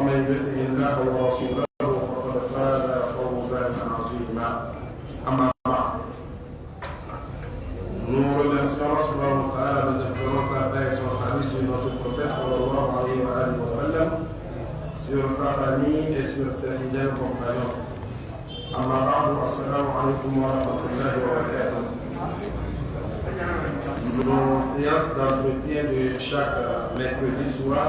ومن يطع الله ورسوله فقد فاز فوزا عظيما. أما بعد, nous remercions Allah subhanahu wa ta'ala, nous implorons sa paix et son salut sur notre prophète sallallahu alayhi wa sallam, sur sa famille et sur ses fidèles compagnons. Amma ba'du, assalamu alaikum wa rahmatullahi wa barakatuh. Nos séances d'entretien de chaque mercredi soir,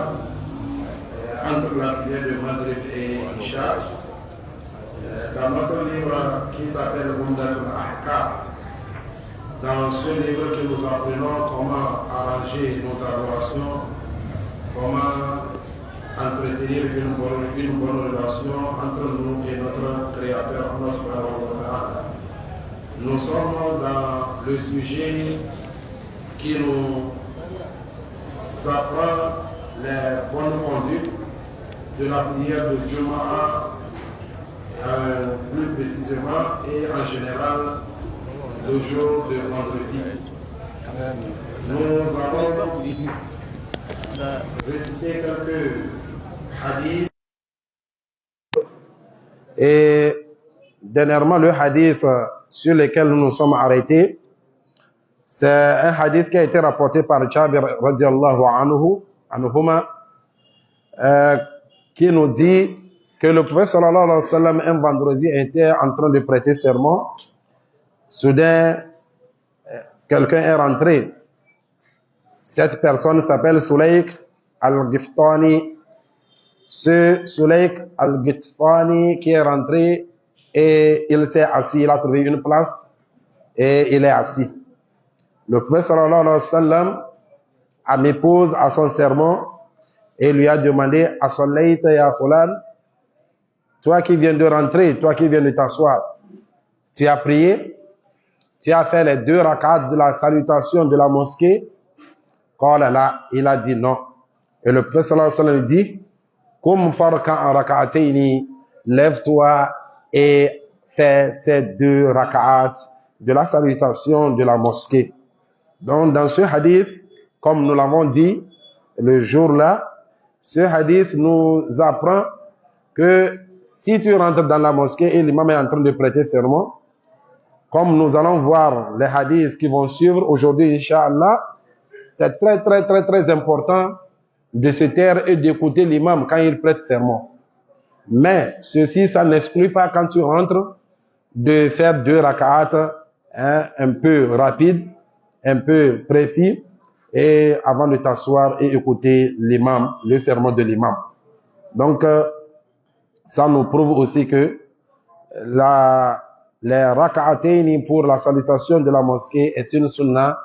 entre la prière de Maghrib et Isha, dans notre livre qui s'appelle Umdatul Ahkam. Dans ce livre que nous apprenons comment arranger nos adorations, comment entretenir une bonne relation entre nous et notre Créateur, Allah subhanahu wa ta'ala. Nous sommes dans le sujet qui nous apprend les bonnes conduites de la prière de Jumu'ah, plus précisément et en général le jour de vendredi. Nous allons réciter quelques hadiths. Et dernièrement, le hadith sur lequel nous nous sommes arrêtés, c'est un hadith qui a été rapporté par Jabir radiallahu anhuma, qui nous dit que le prophète sallallahu alayhi wa sallam un vendredi était en train de prêter serment. Soudain, quelqu'un est rentré. Cette personne s'appelle Sulaik al-Giftani. Ce Sulaik al-Giftani qui est rentré et il s'est assis, il a trouvé une place et il est assis. Le prophète sallallahu alayhi wa sallam a mis pause à son sermon et lui a demandé « As-salayta ya fulan » toi qui viens de rentrer, toi qui viens de t'asseoir, tu as prié, tu as fait les 2 rak'at de la salutation de la mosquée. Qala la, il a dit non. Et le prophète sallallahu alayhi wa sallam dit « Kum farka rak'atayni » lève-toi et fais ces 2 rak'at de la salutation de la mosquée. Donc dans ce hadith, comme nous l'avons dit le jour-là, ce hadith nous apprend que si tu rentres dans la mosquée et l'imam est en train de prêter serment, comme nous allons voir les hadiths qui vont suivre aujourd'hui, Inch'Allah, c'est très important de se taire et d'écouter l'imam quand il prête serment. Mais ceci, ça n'exclut pas quand tu rentres de faire 2 rak'at un peu rapides, un peu précis, et avant de t'asseoir et écouter l'imam, le sermon de l'imam. Donc, ça nous prouve aussi que les rak'atayn pour la salutation de la mosquée est une sunna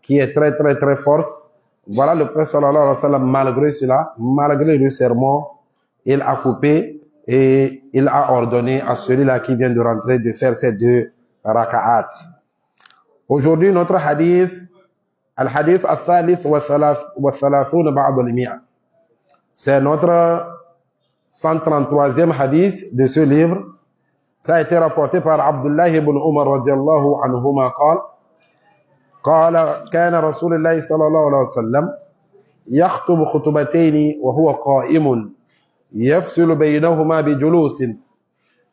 qui est très forte. Voilà le prophète sallallahu alayhi wa sallam, malgré cela, malgré le sermon, il a coupé et il a ordonné à celui-là qui vient de rentrer de faire ces 2 rak'at. Aujourd'hui, notre hadith, al-hadith al-thalith wa thalathun ba'd al-mi'a. C'est notre 133e hadith de ce livre. Ça a été rapporté par Abdullah ibn Umar radiallahu anhuma قال كان رسول الله صلى الله عليه وسلم يخطب خطبتين وهو قائم يفصل بينهما بجلوس.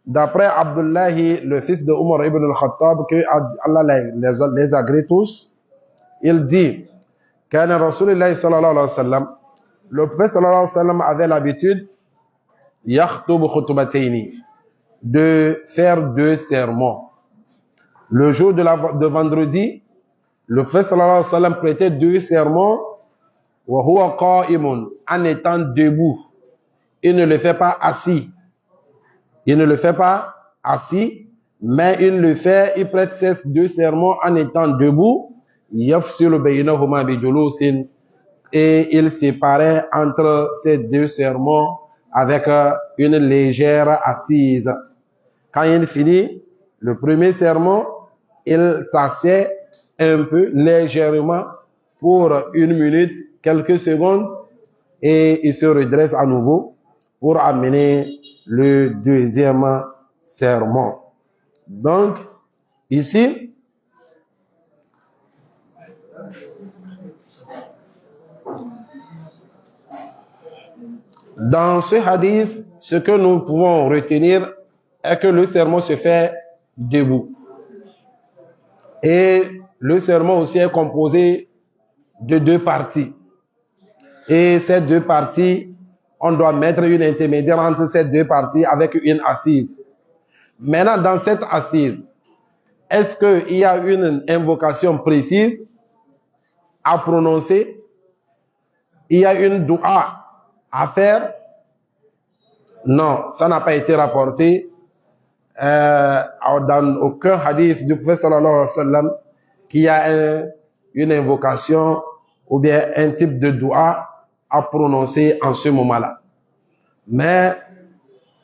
D'après Abdullah, le fils de Umar ibn al-Khattab, que Allah les agrée tous, il dit كان رسول الله صلى الله عليه وسلم, le prophète صلى الله عليه وسلم avait l'habitude يخطب خطبتين, de faire 2 sermons. Le jour de vendredi, le prophète sallallahu alayhi wa sallam prêtait 2 sermons wa huwa qa'imun, en étant debout. Il ne le fait pas assis. Il ne le fait pas assis, mais il prête ces 2 sermons en étant debout. Yafsilu baynahuma bi julusin, et il séparait entre ces 2 sermons avec une légère assise. Quand il finit le premier sermon, il s'assied un peu légèrement pour 1 minute, quelques secondes, et il se redresse à nouveau pour amener le 2e sermon. Donc, ici, Dans ce hadith, ce que nous pouvons retenir est que le sermon se fait debout. Et le sermon aussi est composé de deux parties. Et ces deux parties, on doit mettre une intermédiaire entre ces deux parties avec une assise. Maintenant, dans cette assise, est-ce qu'il y a une invocation précise à prononcer? Il y a une dua à faire? Non, ça n'a pas été rapporté dans aucun hadith du prophète sallallahu alayhi wa sallam qu'il y a une invocation ou bien un type de dua à prononcer en ce moment-là. Mais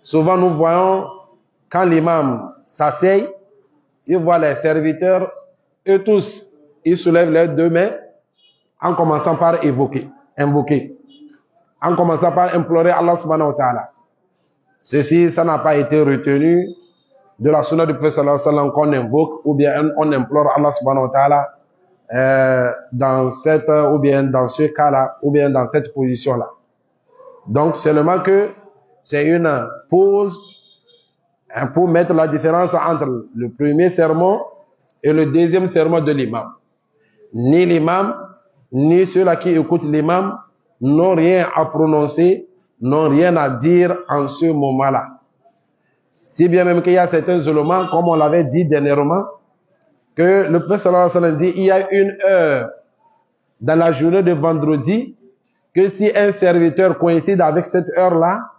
souvent nous voyons quand l'imam s'asseye, tu vois les serviteurs, eux tous, ils soulèvent leurs deux mains en commençant par invoquer, en commençant par implorer Allah subhanahu wa ta'ala. Ceci, ça n'a pas été retenu de la sunna du prophète sallallahu alayhi wa sallam qu'on invoque ou bien on implore Allah subhanahu wa ta'ala dans cette ou bien dans ce cas-là ou bien dans cette position-là. Donc seulement que c'est une pause pour mettre la différence entre le premier sermon et le deuxième sermon de l'imam. Ni l'imam, ni ceux-là qui écoutent l'imam n'ont rien à prononcer, n'ont rien à dire en ce moment-là. Si bien même qu'il y a certains éléments, comme on l'avait dit dernièrement, que le prophète sallallahu alayhi wa sallam dit, il y a une heure dans la journée de vendredi, que si un serviteur coïncide avec cette heure-là,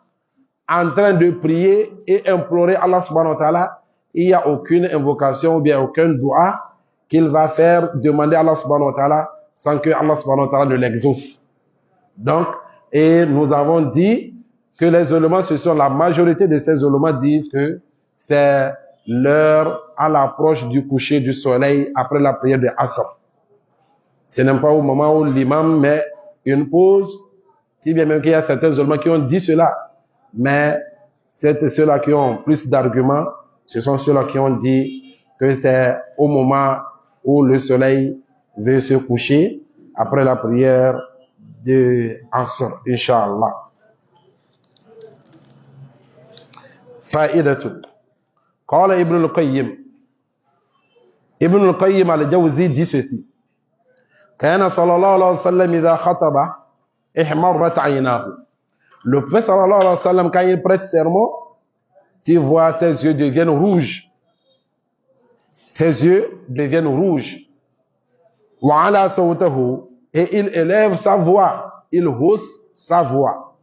en train de prier et implorer Allah subhanahu wa ta'ala, il n'y a aucune invocation ou bien aucun dua qu'il va faire demander à Allah subhanahu wa ta'ala sans que Allah subhanahu wa ta'ala ne l'exauce. Donc, et nous avons dit que les éléments, ce sont la majorité de ces éléments disent que c'est l'heure à l'approche du coucher du soleil après la prière de Asr. Ce n'est pas au moment où l'imam met une pause, si bien même qu'il y a certains éléments qui ont dit cela. Mais c'est ceux-là qui ont plus d'arguments, ce sont ceux-là qui ont dit que c'est au moment où le soleil veut se coucher, après la prière de Asr, Inch'Allah. Fa'idatun. Qala Ibn al-Qayyim. Ibn al-Qayyim al-Jawzi dit ceci. Kana sallallahu alayhi wa sallam idha khataba ihmarrat aynahu. Le prophète sallallahu alayhi wa sallam, quand il prête sermon, tu vois ses yeux deviennent rouges. Ses yeux deviennent rouges. Wa ala sawtahu, et il élève sa voix, il hausse sa voix.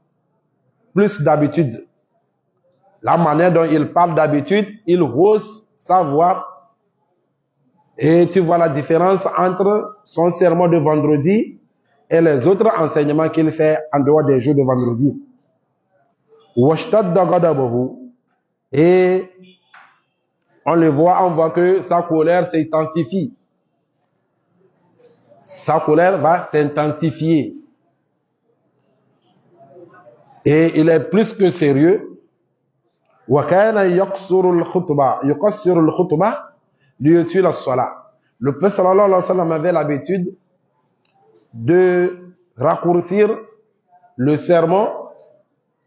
Plus d'habitude. La manière dont il parle d'habitude, il hausse sa voix. Et tu vois la différence entre son sermon de vendredi et les autres enseignements qu'il fait en dehors des jours de vendredi. Et on le voit, on voit que sa colère s'intensifie. Sa colère va s'intensifier. Et il est plus que sérieux. Le prophète sallallahu alayhi wa sallam avait l'habitude de raccourcir le sermon.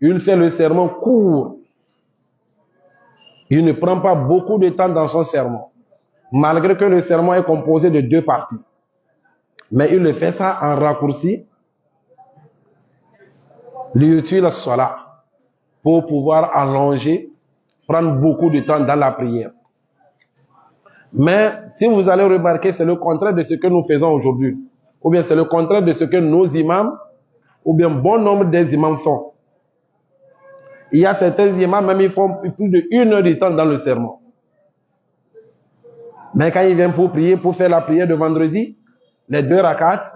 Il fait le sermon court. Il ne prend pas beaucoup de temps dans son sermon. Malgré que le sermon est composé de deux parties. Mais il le fait ça en raccourci. Pour pouvoir allonger, prendre beaucoup de temps dans la prière. Mais si vous allez remarquer, c'est le contraire de ce que nous faisons aujourd'hui. Ou bien c'est le contraire de ce que nos imams, ou bien bon nombre des imams font. Il y a certains imams, même ils font plus de 1 heure de temps dans le sermon. Mais quand ils viennent pour prier, pour faire la prière de vendredi, les 2 rakats,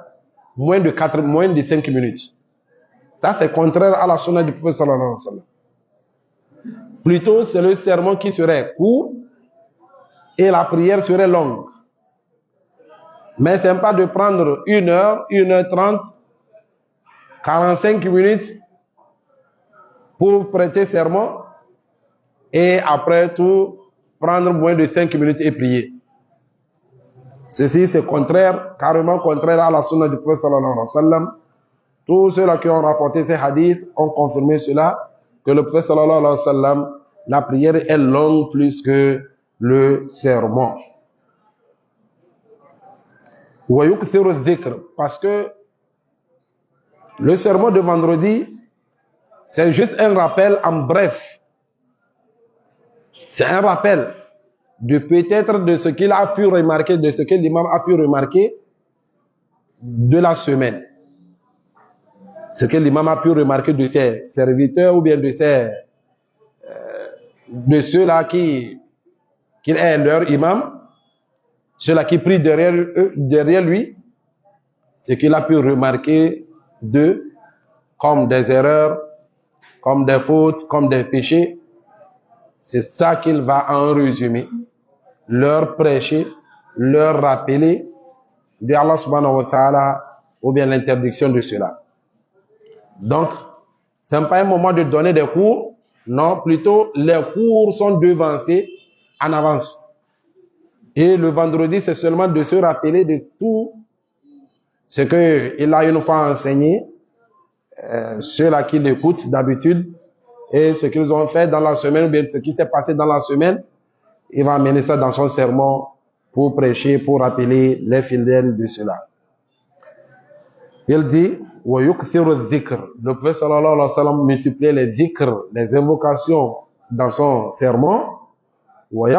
moins de 5 minutes. Ça, c'est contraire à la sunna du prophète sallallahu alayhi wa sallam. Plutôt, c'est le sermon qui serait court et la prière serait longue. Mais c'est pas de prendre 1 heure, 1 heure 30, 45 minutes pour prêter sermon et après tout prendre moins de 5 minutes et prier. Ceci c'est contraire, carrément contraire à la sunna du prophète sallallahu alayhi wa sallam. Tous ceux-là qui ont rapporté ces hadiths ont confirmé cela, que le prophète sallallahu alayhi wa sallam, la prière est longue plus que le sermon. Parce que le sermon de vendredi, c'est juste un rappel en bref. C'est un rappel de peut-être de ce qu'il a pu remarquer, de ce que l'imam a pu remarquer de la semaine. Ce que l'imam a pu remarquer de ses serviteurs ou bien de ceux-là qui est leur imam, ceux-là qui prient derrière lui, ce qu'il a pu remarquer d'eux comme des erreurs, comme des fautes, comme des péchés, c'est ça qu'il va en résumer, leur prêcher, leur rappeler de Allah subhanahu wa ta'ala ou bien l'interdiction de cela. Donc, ce n'est pas un moment de donner des cours, non, plutôt les cours sont devancés en avance. Et le vendredi, c'est seulement de se rappeler de tout ce qu'il a une fois enseigné, ceux-là qui l'écoutent d'habitude, et ce qu'ils ont fait dans la semaine, ou bien ce qui s'est passé dans la semaine, il va amener ça dans son sermon pour prêcher, pour rappeler les fidèles de cela. Il dit, le prophèt sallallahu alayhi wa sallam multipliait les dhikr, les invocations dans son sermon. Et le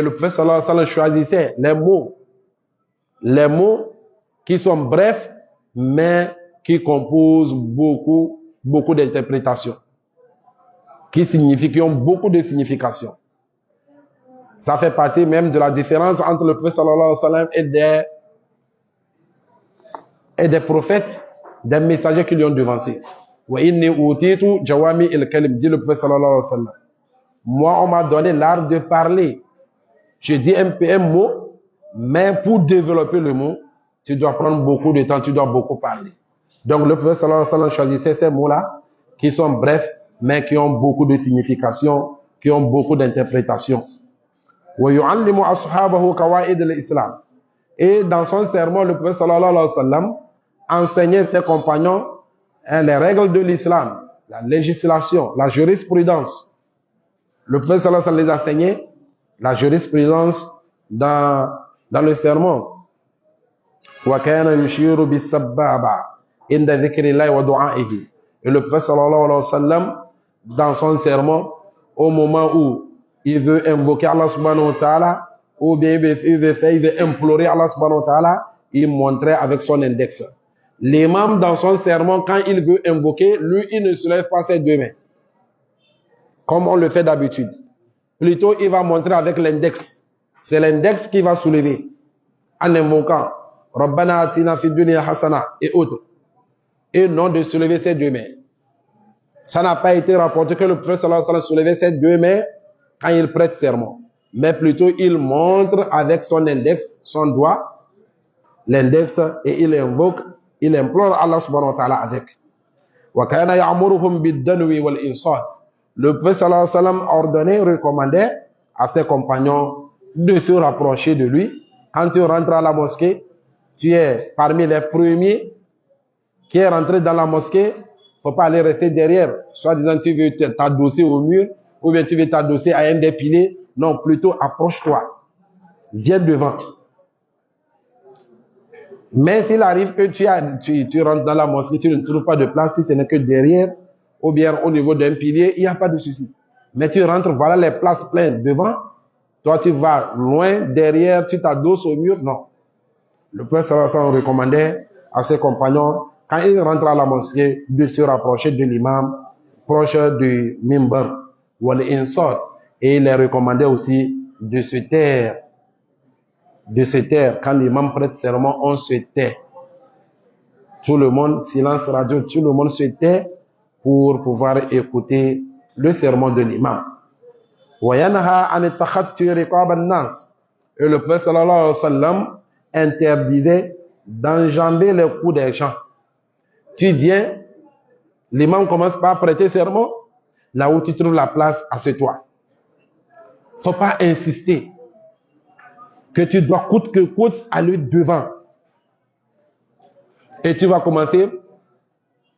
prophète sallallahu alayhi wa sallam choisissait les mots qui sont brefs, mais qui composent beaucoup d'interprétations, qui ont beaucoup de significations. Ça fait partie même de la différence entre le prophète sallallahu alayhi wa sallam et des prophètes, des messagers qui lui ont devancé. Dit le prophète sallallahu alayhi wa sallam. Moi, on m'a donné l'art de parler. Je dis un mot, mais pour développer le mot, tu dois prendre beaucoup de temps, tu dois beaucoup parler. Donc le prophète sallallahu alayhi wa sallam choisissait ces mots-là, qui sont brefs, mais qui ont beaucoup de signification, qui ont beaucoup d'interprétation. Et dans son sermon, le prophète sallallahu alayhi wa sallam enseignait ses compagnons les règles de l'islam, la législation, la jurisprudence. Le prophète sallallahu alayhi wa sallam les enseignait la jurisprudence dans le sermon. Et le prophète sallallahu alayhi wa sallam, dans son sermon, au moment où il veut invoquer Allah subhanahu wa ta'ala, ou bien il veut implorer Allah subhanahu wa ta'ala, il montrait avec son index. L'imam, dans son sermon, quand il veut invoquer, lui, il ne soulève pas ses deux mains, comme on le fait d'habitude. Plutôt, il va montrer avec l'index. C'est l'index qui va soulever, en invoquant Rabbana atina fid dunya hasana et autres. Et non de soulever ses deux mains. Ça n'a pas été rapporté que le prophète sallallahu alayhi wa sallam soulevait ses deux mains quand il prête serment. Mais plutôt, il montre avec son index, son doigt, l'index, et il invoque, il implore Allah subhanahu wa ta'ala avec. Wa kana ya'muruhum bid-danwi wal-insat. Le prophète sallallahu alayhi wa sallam ordonnait, recommandait à ses compagnons de se rapprocher de lui. Quand tu rentres à la mosquée, tu es parmi les premiers qui est rentré dans la mosquée. Faut pas aller rester derrière, soit disant tu veux t'adosser au mur, ou bien tu veux t'adosser à un des piliers. Non, plutôt approche-toi. Viens devant. Mais s'il arrive que tu rentres dans la mosquée, tu ne trouves pas de place, si ce n'est que derrière, ou bien au niveau d'un pilier, il n'y a pas de souci. Mais tu rentres, voilà les places pleines devant. Toi, tu vas loin, derrière, tu t'adosses au mur. Non. Le prophète sallallahu alayhi wa sallam recommandait à ses compagnons, quand ils rentrent à la mosquée, de se rapprocher de l'imam, proche du mimbar, ou l'insort. Et il les recommandait aussi de se taire. De se taire. Quand l'imam prête serment, on se tait. Tout le monde, silence radio, tout le monde se tait pour pouvoir écouter le sermon de l'imam. Et le prophète sallallahu alayhi wa sallam interdisait d'enjamber les coups des gens. Tu viens, l'imam commence par prêter serment, là où tu trouves la place, assieds-toi. Faut pas insister que tu dois coûte que coûte aller devant. et tu vas commencer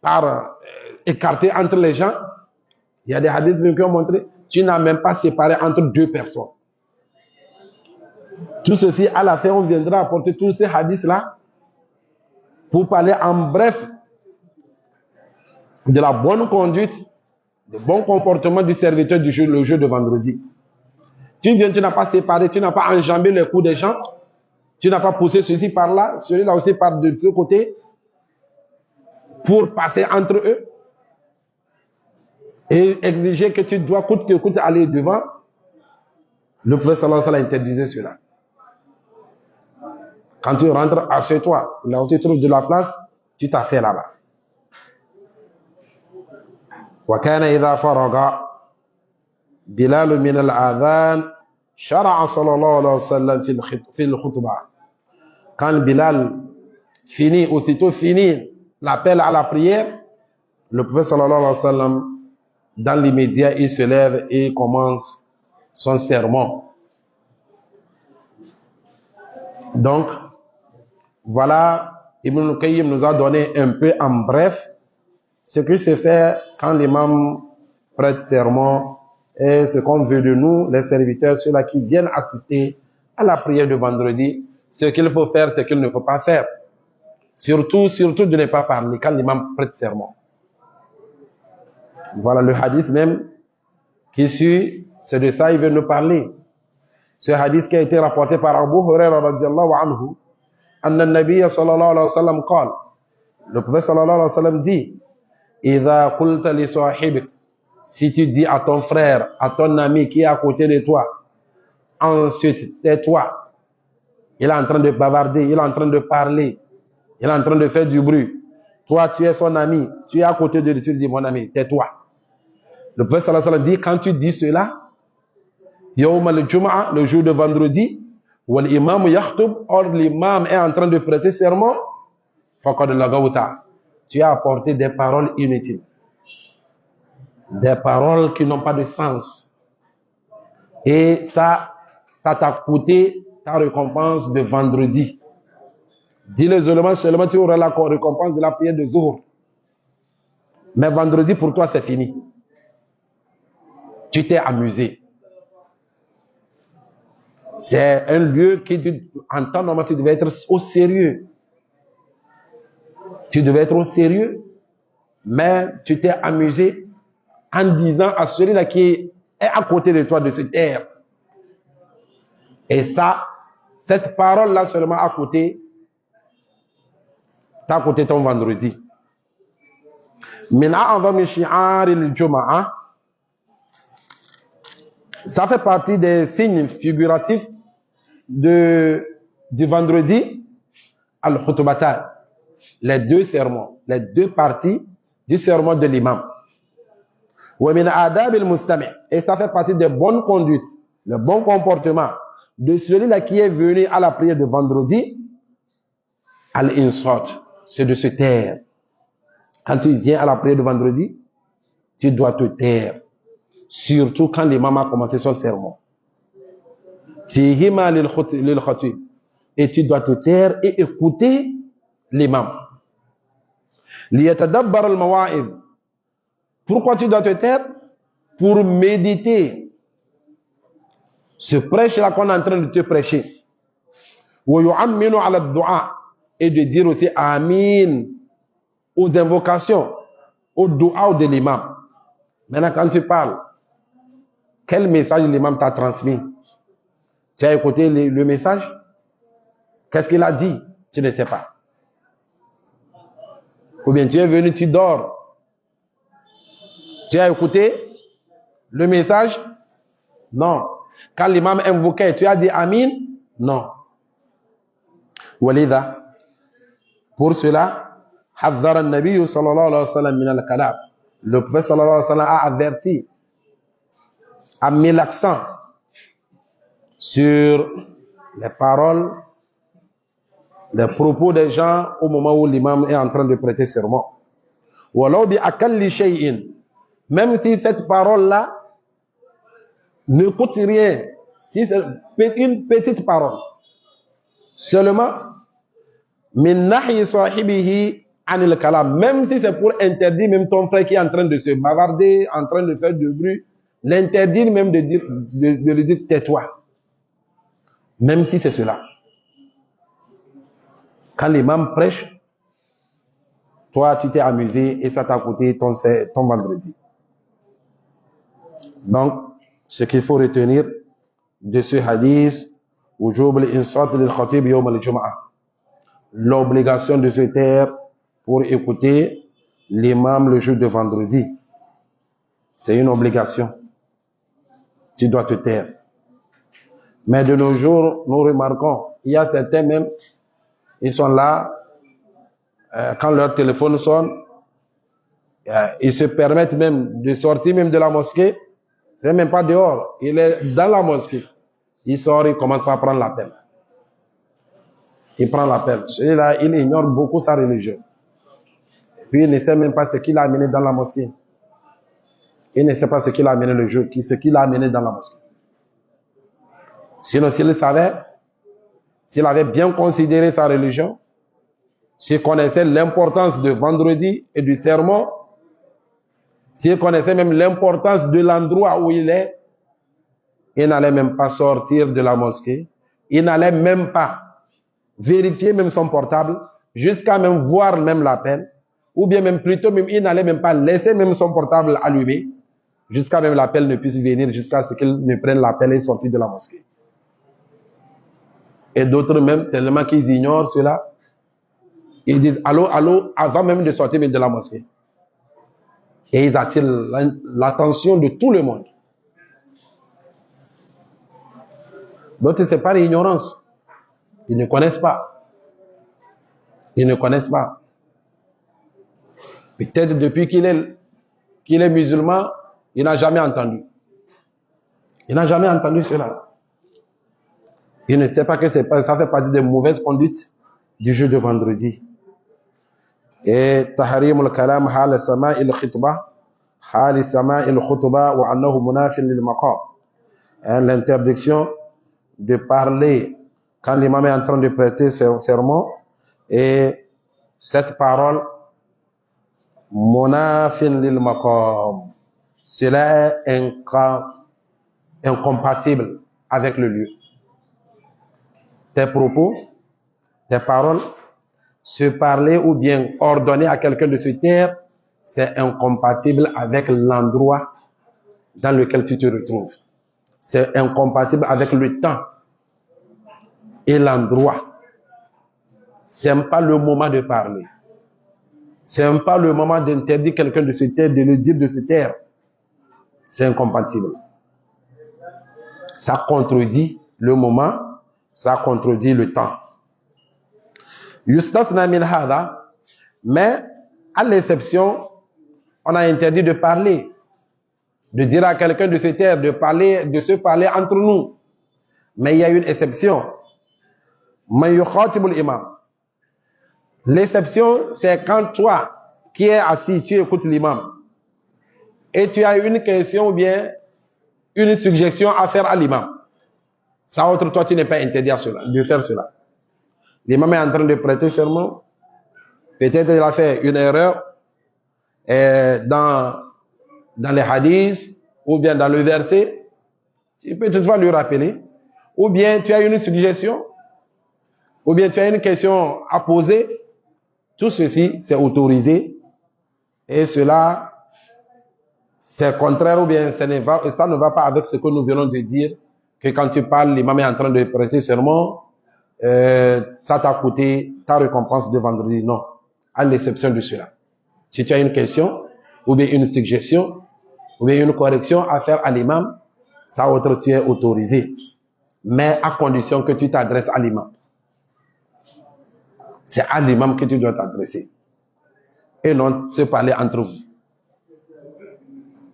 par écarter entre les gens. Il y a des hadiths qui ont montré, tu n'as même pas séparé entre deux personnes. Tout ceci, à la fin, on viendra apporter tous ces hadiths-là pour parler en bref de la bonne conduite, du bon comportement du serviteur du jour, le jour de vendredi. Tu viens, tu n'as pas séparé, tu n'as pas enjambé le cou des gens, tu n'as pas poussé ceci par là, celui-là aussi par de ce côté, pour passer entre eux et exiger que tu dois coûte que coûte aller devant. Le prophète sallallahu alayhi wa sallam interdisait cela. Quand tu rentres, assieds-toi. Là où tu trouves de la place, tu t'assieds là-bas. وكان إذا فرغ بلال من الأذان شرع صلى الله عليه وسلم في الخطبة. Quand Bilal finit, aussitôt finit l'appel à la prière, le prophète sallallahu alayhi wa sallam, dans l'immédiat, il se lève et commence son sermon. Donc, voilà, Ibn al-Qayyim nous a donné un peu en bref ce qui se fait quand l'imam prête sermon et ce qu'on veut de nous, les serviteurs, ceux-là qui viennent assister à la prière de vendredi, ce qu'il faut faire, ce qu'il ne faut pas faire. Surtout de ne pas parler quand l'imam prête sermon. Voilà le hadith même qui suit, c'est de ça il veut nous parler. Ce hadith qui a été rapporté par Abu Hurairah radiyallahu anhu, anna an-nabiy sallallahu alayhi wa sallam qala, le prophète sallallahu alayhi wa sallam dit, idha qulta li sahibik, si tu dis à ton frère, à ton ami qui est à côté de toi, ensuite tais-toi, il est en train de bavarder, il est en train de parler, il est en train de faire du bruit, toi tu es son ami, tu es à côté de lui, tu dis mon ami, tais-toi. Le prophète sallallahu alayhi wa sallam dit, quand tu dis cela, Yawm al-Jum'a, le jour de vendredi, wal imam yakhtub, or l'imam est en train de prêter serment, faqad lagawta, tu as apporté des paroles inutiles, des paroles qui n'ont pas de sens, et ça t'a coûté ta récompense de vendredi. Dis-le seulement tu auras la récompense de la prière de Zuhr, mais vendredi pour toi c'est fini, tu t'es amusé. C'est un lieu qui, en temps normal, tu devais être au sérieux. Tu devais être au sérieux, mais tu t'es amusé en disant à celui-là qui est à côté de toi de se taire. Et ça, cette parole-là seulement à côté, t'as à côté ton vendredi. Ça fait partie des signes figuratifs du vendredi, al-khutbatan, les deux sermons, les deux parties du sermon de l'imam. Et ça fait partie des bonnes conduites, le bon comportement de celui-là qui est venu à la prière de vendredi, al-insat, c'est de se taire. Quand tu viens à la prière de vendredi, tu dois te taire. Surtout quand l'imam a commencé son sermon. Et tu dois te taire et écouter l'imam. Pourquoi tu dois te taire? Pour méditer ce prêche-là qu'on est en train de te prêcher. Et de dire aussi Amin aux invocations, au dua de l'imam. Maintenant, quand tu parles, quel message l'imam t'a transmis? Tu as écouté le message? Qu'est-ce qu'il a dit? Tu ne sais pas. Ou bien tu es venu, tu dors. Tu as écouté le message? Non. Quand l'imam invoquait, tu as dit Amin? Non. Walida. Pour cela, حذر النبي صلى الله عليه وسلم من الكلام. Le prophète sallallahu alayhi wa sallam a averti, a mis l'accent sur les paroles, les propos des gens au moment où l'imam est en train de prêter serment. Même si cette parole-là ne coûte rien, si c'est une petite parole, seulement Min nahyi sahibihi anil kalam. Même si c'est pour interdire même ton frère qui est en train de se bavarder, en train de faire du bruit, l'interdire même de lui dire tais-toi. Même si c'est cela. Quand l'imam prêche, toi tu t'es amusé et ça t'a coûté ton vendredi. Donc, ce qu'il faut retenir de ce hadith, l'obligation de se taire pour écouter l'imam le jour de vendredi. C'est une obligation. Tu dois te taire. Mais de nos jours, nous remarquons, il y a certains même, ils sont là, quand leur téléphone sonne, ils se permettent même de sortir même de la mosquée. C'est même pas dehors, il est dans la mosquée. Il sort, il commence par prendre l'appel. Il prend l'appel. Celui-là, il ignore beaucoup sa religion. Et puis il ne sait même pas ce qu'il a amené dans la mosquée. Il ne sait pas ce qu'il a amené le jour, ce qu'il a amené dans la mosquée. Sinon, s'il savait, s'il avait bien considéré sa religion, s'il connaissait l'importance de vendredi et du sermon, s'il connaissait même l'importance de l'endroit où il est, il n'allait même pas sortir de la mosquée. Il n'allait même pas vérifier même son portable, jusqu'à même voir même l'appel, ou bien même plutôt même, il n'allait même pas laisser même son portable allumé, jusqu'à même l'appel ne puisse venir, jusqu'à ce qu'il ne prenne l'appel et sortir de la mosquée. Et d'autres même, tellement qu'ils ignorent cela, ils disent allô, allô, avant même de sortir de la mosquée. Et ils attirent l'attention de tout le monde. D'autres, c'est pas l'ignorance. Ils ne connaissent pas. Ils ne connaissent pas. Peut-être depuis qu'il est musulman, il n'a jamais entendu. Il n'a jamais entendu cela. Il ne sait pas que ça fait partie des mauvaises conduites du jour de vendredi. Et tahrimul kalam hal sama'il khutbah, hal sama'il khutbah wa annahu munafin lil maqam. L'interdiction de parler quand l'imam est en train de prêter son sermon, et cette parole munafin lil maqam, cela est incompatible avec le lieu. Tes propos, tes paroles, se parler ou bien ordonner à quelqu'un de se taire, c'est incompatible avec l'endroit dans lequel tu te retrouves. C'est incompatible avec le temps et l'endroit. C'est pas le moment de parler. C'est pas le moment d'interdire quelqu'un de se taire, de le dire de se taire. C'est incompatible. Ça contredit le moment, ça contredit le temps. Yustasna min hada, mais à l'exception, on a interdit de parler, de dire à quelqu'un de se taire, de se parler entre nous. Mais il y a une exception. Man yukhatibul imam. L'exception, c'est quand toi, qui es assis, tu écoutes l'imam, et tu as une question ou bien une suggestion à faire à l'imam. Ça, autre, toi, tu n'es pas interdit de faire cela. L'imam est en train de prêter serment. Peut-être il a fait une erreur dans les hadiths ou bien dans le verset. Tu peux toutefois lui rappeler. Ou bien tu as une suggestion. Ou bien tu as une question à poser. Tout ceci, c'est autorisé. Et cela, c'est contraire ou bien ça ne va pas avec ce que nous venons de dire. Que quand tu parles, l'imam est en train de prêter serment. Ça t'a coûté ta récompense de vendredi. Non, à l'exception de cela. Si tu as une question, ou bien une suggestion, ou bien une correction à faire à l'imam, ça autre tu es autorisé. Mais à condition que tu t'adresses à l'imam. C'est à l'imam que tu dois t'adresser. Et non se parler entre vous.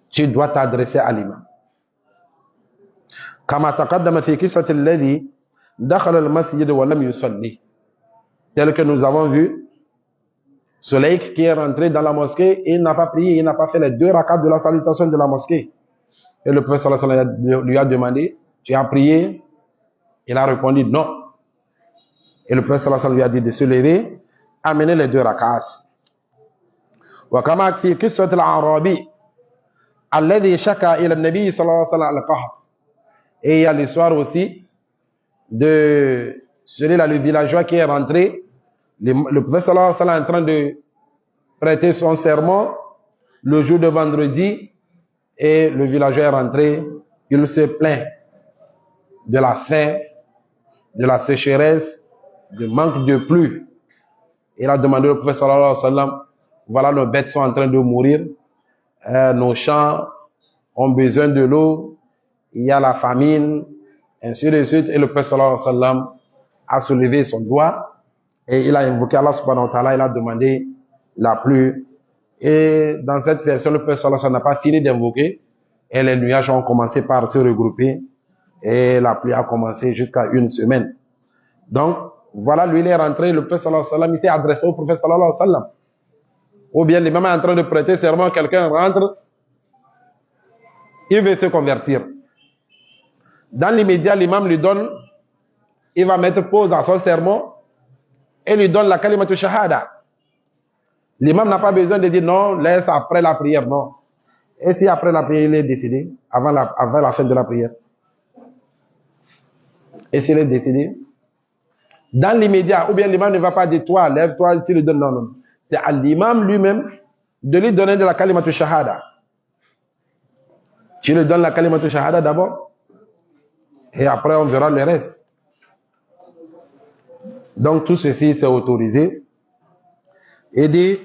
Tu dois t'adresser à l'imam. Kama taqaddama fi qissati alladhi dakhala al-masjid wa lam yusalli. Tel que nous avons vu, Soleil qui est rentré dans la mosquée, il n'a pas prié, il n'a pas fait les 2 rakats de la salutation de la mosquée. Et le prophète sallallahu alayhi wa sallam lui a demandé, tu as prié? Il a répondu non. Et le prophète sallallahu alayhi wa sallam lui a dit de se lever, amener les 2 rak'at. وكما في قصة الأعرابي الذي شكا إلى النبي صلى الله عليه وسلم القحط. Et il y a l'histoire aussi de celui-là, le villageois qui est rentré. Le prophète sallallahu alayhi wa sallam est en train de prêter son serment le jour de vendredi et le villageois est rentré. Il se plaint de la faim, de la sécheresse, du manque de pluie. Il a demandé au prophète sallallahu alayhi wa sallam, voilà, nos bêtes sont en train de mourir, nos champs ont besoin de l'eau, il y a la famine, ainsi de suite. Et le prophète sallallahu alayhi wa sallam a soulevé son doigt et il a invoqué Allah subhanahu wa ta'ala, il a demandé la pluie. Et dans cette version, le prophète sallallahu alayhi wa sallam n'a pas fini d'invoquer et les nuages ont commencé par se regrouper et la pluie a commencé jusqu'à 1 semaine. Donc, voilà, lui il est rentré, le prophète sallallahu alayhi wa sallam, il s'est adressé au prophète sallallahu alayhi wa sallam. Ou bien l'imam est en train de prêter serment, quelqu'un rentre, il veut se convertir. Dans l'immédiat, l'imam lui donne, il va mettre pause à son serment et lui donne la kalimatu shahada. L'imam n'a pas besoin de dire non, laisse après la prière, non. Et si après la prière, il est décidé, avant la fin de la prière? Et s'il est décidé? Dans l'immédiat, ou bien l'imam ne va pas dire toi, lève-toi, tu lui donnes non, non. C'est à l'imam lui-même de lui donner de la kalimatu shahada. Tu lui donnes la kalimatu shahada d'abord et après on verra le reste. Donc tout ceci c'est autorisé. Et dit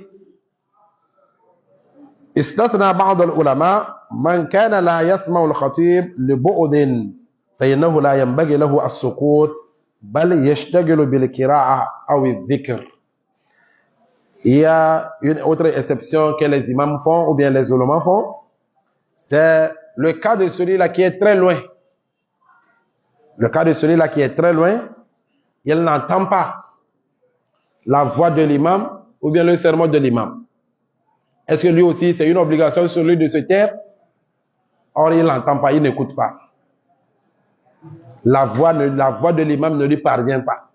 استثنى بعض العلماء من كان لا يسمع الخطيب لبعد فإنه لا ينبغي له السكوت بل يشتغل بالقراءة أو الذكر. Il y a une autre exception que les imams font ou bien les ulémas font, c'est le cas de celui-là qui est très loin. Le cas de celui-là qui est très loin, il n'entend pas la voix de l'imam ou bien le sermon de l'imam. Est-ce que lui aussi, c'est une obligation sur lui de se taire? Or, il n'entend pas, il n'écoute pas. La voix de l'imam ne lui parvient pas.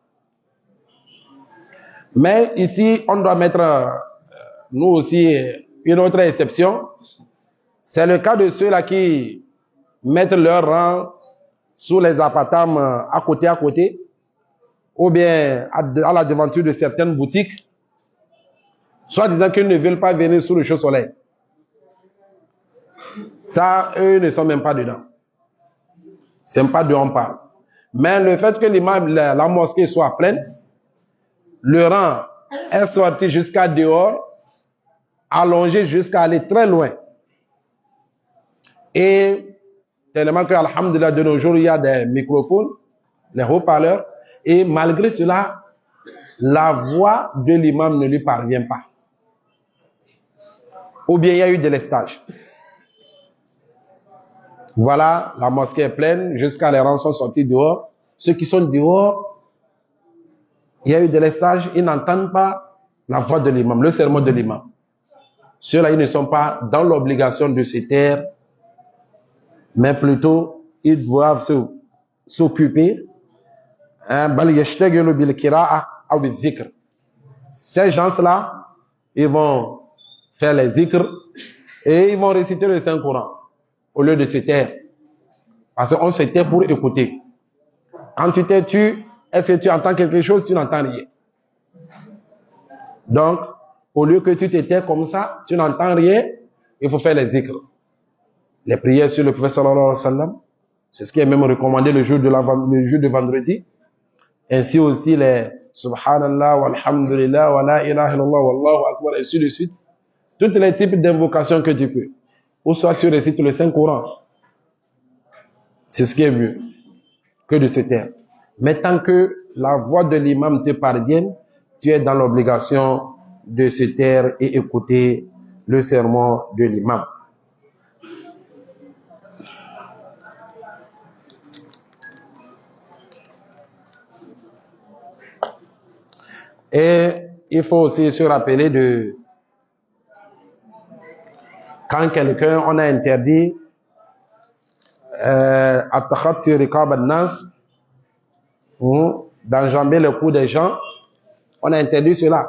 Mais ici, on doit mettre, nous aussi, une autre exception. C'est le cas de ceux-là qui mettent leur rang sous les appartements à côté, ou bien à la devanture de certaines boutiques, soit disant qu'ils ne veulent pas venir sous le chaud soleil. Ça, eux ne sont même pas dedans. C'est pas d'eux on parle. Mais le fait que l'imam, la mosquée soit pleine, le rang est sorti jusqu'à dehors, allongé jusqu'à aller très loin. Et tellement que, alhamdulillah, de nos jours, il y a des microphones, les haut-parleurs, et malgré cela, la voix de l'imam ne lui parvient pas. Ou bien il y a eu des lestages. Voilà, la mosquée est pleine, jusqu'à les rangs sont sortis dehors. Ceux qui sont dehors, il y a eu des lestages, ils n'entendent pas la voix de l'imam, le sermon de l'imam. Ceux-là, ils ne sont pas dans l'obligation de se taire, mais plutôt, ils doivent s'occuper. Ces gens-là, ils vont faire les zikrs et ils vont réciter le Saint-Coran au lieu de se taire. Parce qu'on se tait pour écouter. Quand tu t'es tu, est-ce que tu entends quelque chose? Tu n'entends rien. Donc, au lieu que tu te tais comme ça, tu n'entends rien, il faut faire les zikrs. Les prières sur le prophète sallallahu alayhi wa sallam, c'est ce qui est même recommandé le jour de vendredi. Ainsi aussi les subhanallah, walhamdulillah, wa la ilaha illallah, wallahu akbar, et ainsi de suite. Tous les types d'invocations que tu peux. Ou soit tu récites le Saint-Coran. C'est ce qui est mieux que de se taire. Mais tant que la voix de l'imam te parvienne, tu es dans l'obligation de se taire et écouter le sermon de l'imam. Et il faut aussi se rappeler de quand quelqu'un, on a interdit d'enjamber le cou des gens, on a interdit cela.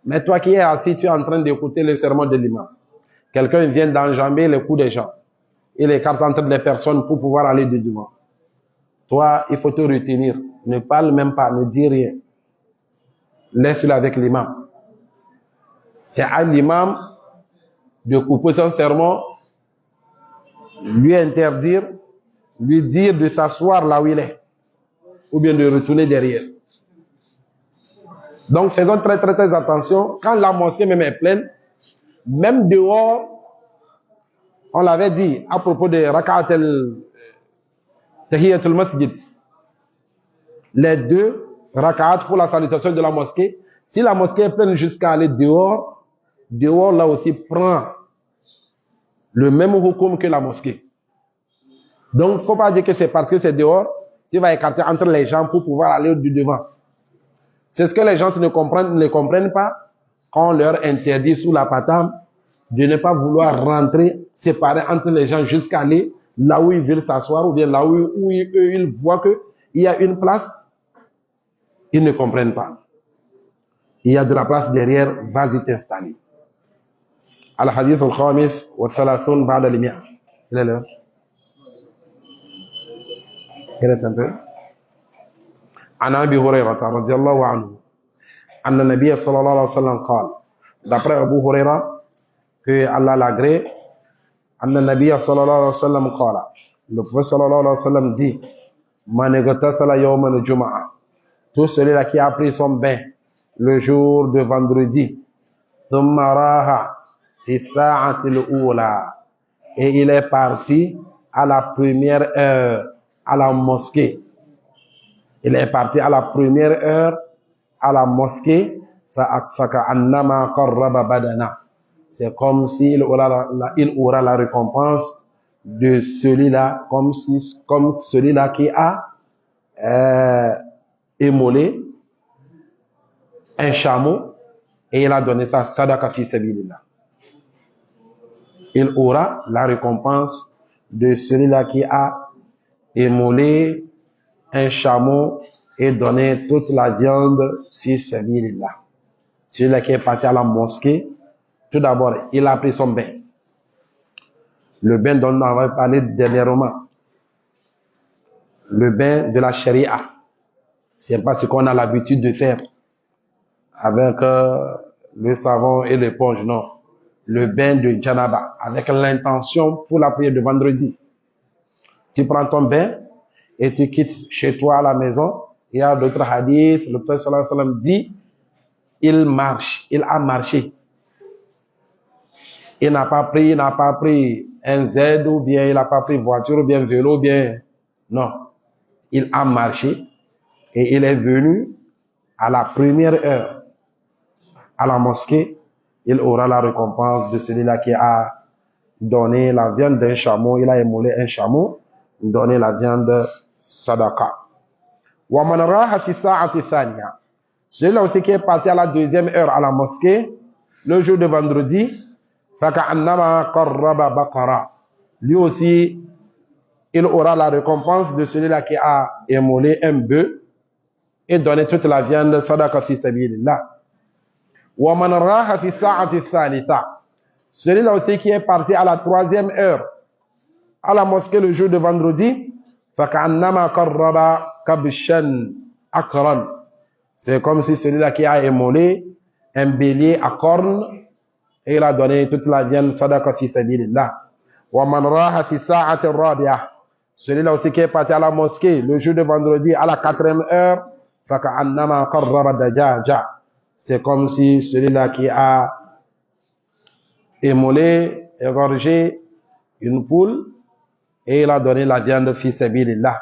Mais toi qui es assis, tu es en train d'écouter le sermon de l'imam. Quelqu'un vient d'enjamber le cou des gens. Il écarte entre les personnes pour pouvoir aller de devant. Toi, il faut te retenir. Ne parle même pas, ne dis rien. Laisse-le avec l'imam. C'est à l'imam de couper son sermon, lui interdire, lui dire de s'asseoir là où il est, ou bien de retourner derrière. Donc faisons très très très attention. Quand la mosquée même est pleine, même dehors, on l'avait dit à propos de Raka'at al-Tahiyyat al-Masjid, les deux Raka'at pour la salutation de la mosquée, si la mosquée est pleine jusqu'à aller dehors, dehors là aussi prend le même hukum que la mosquée. Donc, il ne faut pas dire que c'est parce que c'est dehors, tu vas écarter entre les gens pour pouvoir aller du devant. C'est ce que les gens ne comprennent pas quand on leur interdit sous la patame de ne pas vouloir rentrer séparer entre les gens jusqu'à aller là où ils veulent s'asseoir ou bien là où ils voient qu'il y a une place. Ils ne comprennent pas. Il y a de la place derrière, vas-y t'installer. Al-Hadith al-Khamis wa thalathun ba'da al-mi'a. Il est l'heure. Il reste un peu. عن أبي هريرة رضي الله عنه أن النبي صلى الله عليه وسلم قال d'après Abu Huraira que Allah l'agrée أن النبي صلى الله عليه وسلم قال le prophète صلى الله عليه وسلم dit من اغتسل يوم الجمعة tout celui-là qui a pris son bain le jour de vendredi ثم راح في الساعة الأولى et il est parti à la première heure à la mosquée. Il est parti à la première heure à la mosquée. C'est comme s'il aura la récompense de celui-là, comme celui-là qui a émolé un chameau et il a donné sa sadaqa fi sabilillah. Il aura la récompense de celui-là qui a émolé un chameau et donner toute la viande fi sabilillah. Celui-là qui est parti à la mosquée, tout d'abord, il a pris son bain. Le bain dont on va parler dernièrement. Le bain de la charia. C'est pas ce qu'on a l'habitude de faire avec le savon et l'éponge, non. Le bain de janaba, avec l'intention pour la prière de vendredi. Tu prends ton bain et tu quittes chez toi à la maison. Il y a d'autres hadiths, le prophète sallallahu alayhi wa sallam dit, il a marché. Il n'a pas pris un Z ou bien il n'a pas pris voiture ou bien vélo ou bien, non. Il a marché et il est venu à la première heure à la mosquée. Il aura la récompense de celui-là qui a donné la viande d'un chameau, il a émolé un chameau, donné la viande sadaqa. Wa man raha fi sa'ati thaniya. Celui-là aussi qui est parti à la deuxième heure à la mosquée, le jour de vendredi, faka'annama qarraba baqara. Lui aussi, il aura la récompense de celui-là qui a émolé un bœuf et donné toute la viande sadaqa fi sabilillah. Wa man raha fi sa'ati thalitha. Celui-là aussi qui est parti à la troisième heure à la mosquée le jour de vendredi, faka'annama qarraba kabshan akran. C'est comme si celui-là qui a émolé un bélier à cornes et il a donné toute la viande sadaqa fi sabilillah. Wa man raha fi sa'ati rabi'ah. Celui-là aussi qui est parti à la mosquée le jour de vendredi à la quatrième heure, faka'annama qarraba dajaja. C'est comme si celui-là qui a émolé, égorgé une poule et il a donné la viande fi sabilillah.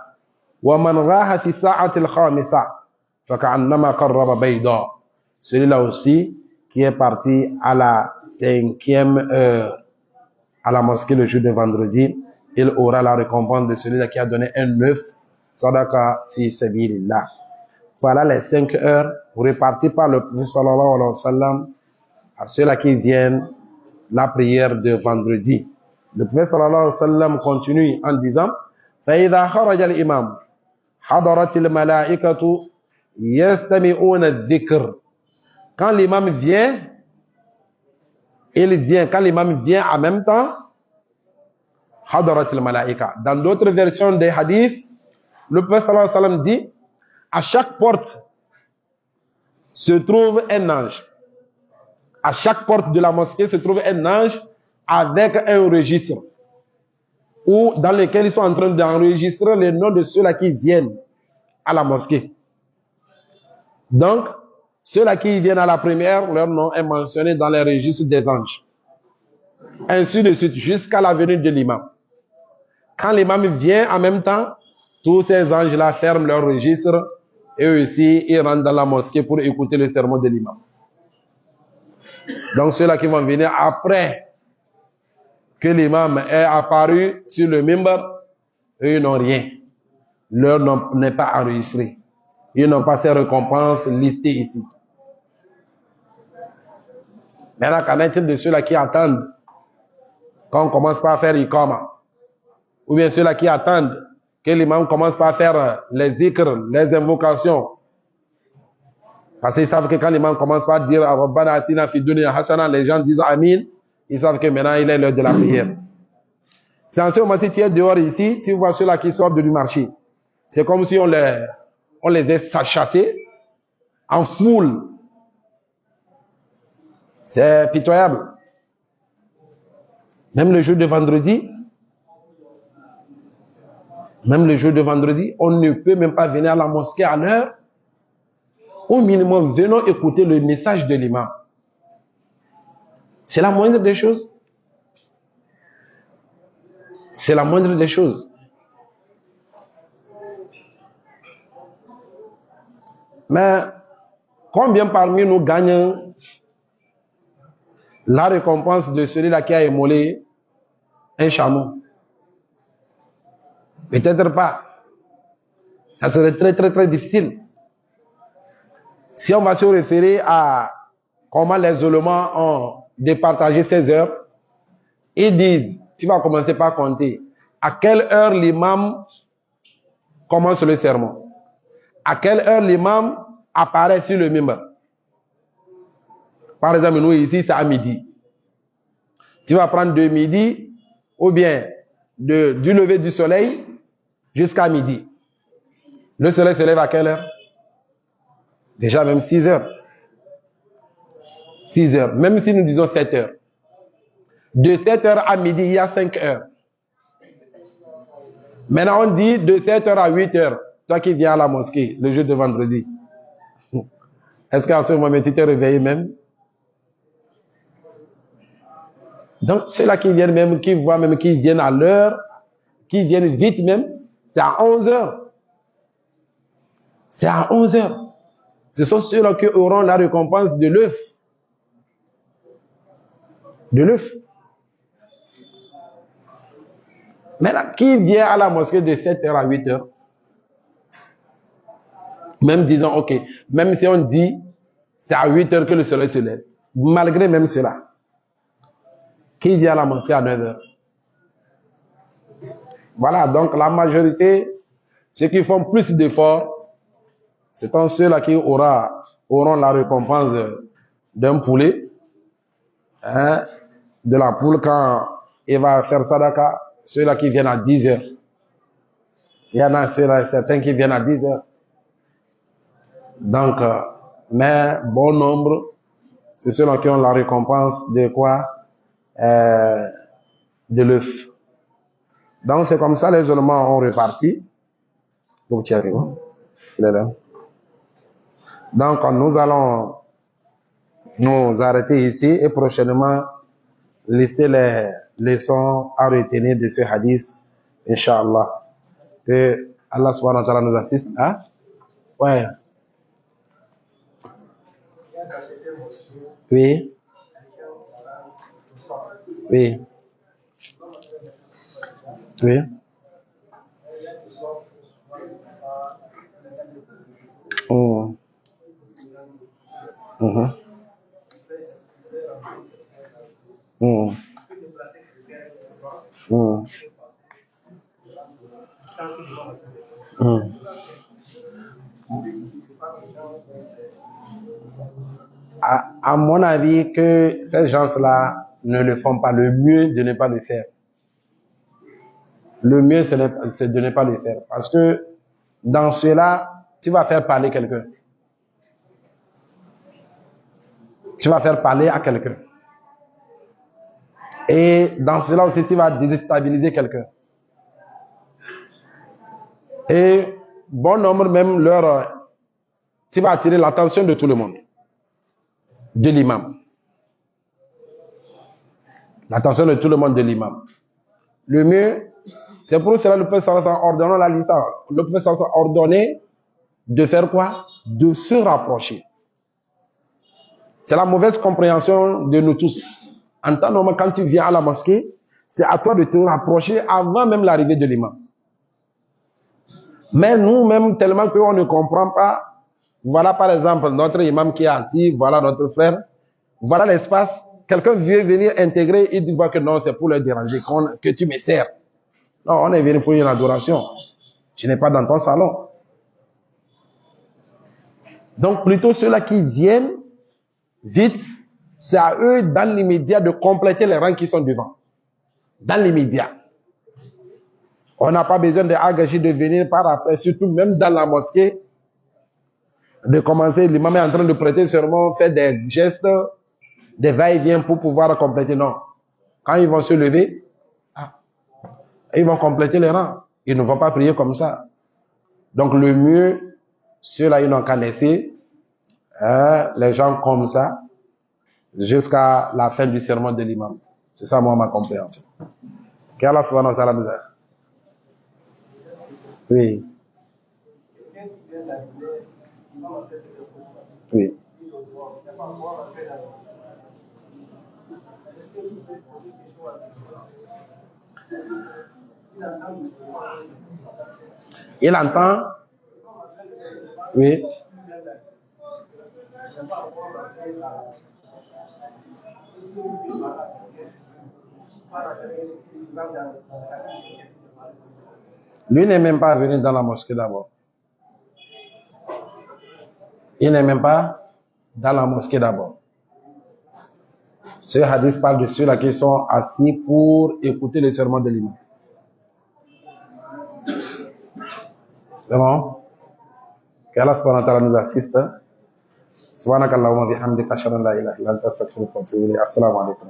Wa man raha fi sa'ati al-khamisa faka'annama qarraba bayda. Celui-là aussi qui est parti à la cinquième heure à la mosquée le jour de vendredi, il aura la récompense de celui-là qui a donné un œuf sadaqa fi sabilillah. Voilà les 5 heures réparties par le prophète sallallahu alayhi wa sallam à ceux-là qui viennent la prière de vendredi. Le prophète sallallahu alayhi wa sallam continue en disant: فَإِذَا خَرَجَ الْإِمَامُ حَضَرَتِ الْمَلَائِكَةُ يستمعون الذكر. Quand l'imam vient, quand l'imam vient en même temps, hadarat al-malaika. Dans d'autres versions des hadiths, le prophète sallallahu alayhi wa sallam dit, à chaque porte se trouve un ange. À chaque porte de la mosquée se trouve un ange avec un registre dans lequel ils sont en train d'enregistrer les noms de ceux-là qui viennent à la mosquée. Donc, ceux-là qui viennent à la première, leur nom est mentionné dans les registres des anges. Ainsi de suite, jusqu'à la venue de l'imam. Quand l'imam vient en même temps, tous ces anges-là ferment leur registre et eux aussi, ils rentrent dans la mosquée pour écouter le sermon de l'imam. Donc, ceux-là qui vont venir après que l'imam est apparu sur le mimbar, eux, ils n'ont rien. Leur nom n'est pas enregistré. Ils n'ont pas ces récompenses listées ici. Maintenant, qu'en est-il de ceux-là qui attendent qu'on commence par faire Iqama? Ou bien ceux-là qui attendent que l'imam commence par faire les zikr, les invocations? Parce qu'ils savent que quand l'imam commence par dire Rabbana atina fid dunya hasana, les gens disent Amin. Ils savent que maintenant il est l'heure de la prière. C'est en ce moment, si tu es dehors ici, tu vois ceux-là qui sortent du marché. C'est comme si on les a chassés en foule. C'est pitoyable. Même le jour de vendredi, on ne peut même pas venir à la mosquée à l'heure. Au minimum, venons écouter le message de l'imam. C'est la moindre des choses. C'est la moindre des choses. Mais combien parmi nous gagnent la récompense de celui-là qui a émolé un chameau? Peut-être pas. Ça serait très très très difficile. Si on va se référer à comment les ulémas ont départagé ces heures, ils disent, tu vas commencer par compter, à quelle heure l'imam commence le sermon? À quelle heure l'imam apparaît sur le mimbar? Par exemple, nous ici, c'est à midi. Tu vas prendre de midi, ou bien du lever du soleil jusqu'à midi. Le soleil se lève à quelle heure? Déjà même 6 heures. 6 heures, même si nous disons 7 heures. De 7 heures à midi, il y a 5 heures. Maintenant, on dit de 7 heures à 8 heures. Toi qui viens à la mosquée le jour de vendredi. Est-ce qu'à ce moment, tu t'es réveillé même? Donc, ceux-là qui viennent même, qui voient même, qui viennent à l'heure, qui viennent vite même, c'est à 11 heures. C'est à 11 heures. Ce sont ceux-là qui auront la récompense de l'œuf. De l'œuf. Maintenant, qui vient à la mosquée de 7 heures à 8 heures? Même disons, ok, même si on dit c'est à 8 heures que le soleil se lève, malgré même cela, qui vient à la mosquée à 9 heures? Voilà, donc la majorité, ceux qui font plus d'efforts, ce sont ceux-là qui auront la récompense d'un poulet, hein, de la poule quand il va faire sadaka, ceux-là qui viennent à 10 heures. Il y en a certains qui viennent à 10 heures. Donc, mais bon nombre, c'est ceux-là qui ont la récompense de quoi? De l'œuf. Donc, c'est comme ça les éléments ont reparti. Donc, tu arrives, hein? Il est là. Donc, nous allons nous arrêter ici et prochainement laisser les leçons à retenir de ce hadith, Inch'Allah. Que Allah subhanahu wa ta'ala nous assiste. Hein? Ouais. Oui. Oui. Oui. Oh. Mm-hmm. Mm. Mm. Mm. à mon avis, que ces gens-là ne le font pas. Le mieux de ne pas le faire. Le mieux, c'est de ne pas le faire. Parce que dans cela, tu vas faire parler quelqu'un. Tu vas faire parler à quelqu'un. Et dans cela aussi, tu vas déstabiliser quelqu'un. Et bon nombre même tu vas attirer l'attention de tout le monde. De l'imam. L'attention de tout le monde de l'imam. Le mieux, c'est pour cela le prophète ordonnant la lisa. Le prophète ordonné de faire quoi? De se rapprocher. C'est la mauvaise compréhension de nous tous. En temps normal, quand tu viens à la mosquée, c'est à toi de te rapprocher avant même l'arrivée de l'imam. Mais nous-mêmes, tellement qu'on ne comprend pas, voilà par exemple notre imam qui est assis, voilà notre frère, voilà l'espace, quelqu'un veut venir intégrer, il voit que non, c'est pour le déranger, que tu me sers. Non, on est venu pour une adoration. Tu n'es pas dans ton salon. Donc plutôt ceux-là qui viennent vite, c'est à eux dans l'immédiat de compléter les rangs qui sont devant. Dans l'immédiat. On n'a pas besoin d'engager de venir par après, surtout même dans la mosquée, de commencer, l'imam est en train de prêter serment, faire des gestes, des va-et-vient pour pouvoir compléter. Non. Quand ils vont se lever, ils vont compléter les rangs. Ils ne vont pas prier comme ça. Donc le mieux, ceux-là, ils n'ont qu'à laisser les gens comme ça jusqu'à la fin du sermon de l'imam. C'est ça, moi, ma compréhension. Qu'Allah subhanahu wa ta'ala nous aide. Oui. Oui. Il entend. Oui. Lui n'est même pas venu dans la mosquée d'abord. Il n'est même pas dans la mosquée d'abord. Ce hadith parle de ceux-là qui sont assis pour écouter le sermon de l'imam. C'est bon? Qu'Allah subhanahu wa ta'ala nous assiste. Subhanakallahumma bihamdika ashhadu an la ilaha illa anta astaghfiruka wa atubu ilayk. Assalamu alaikum.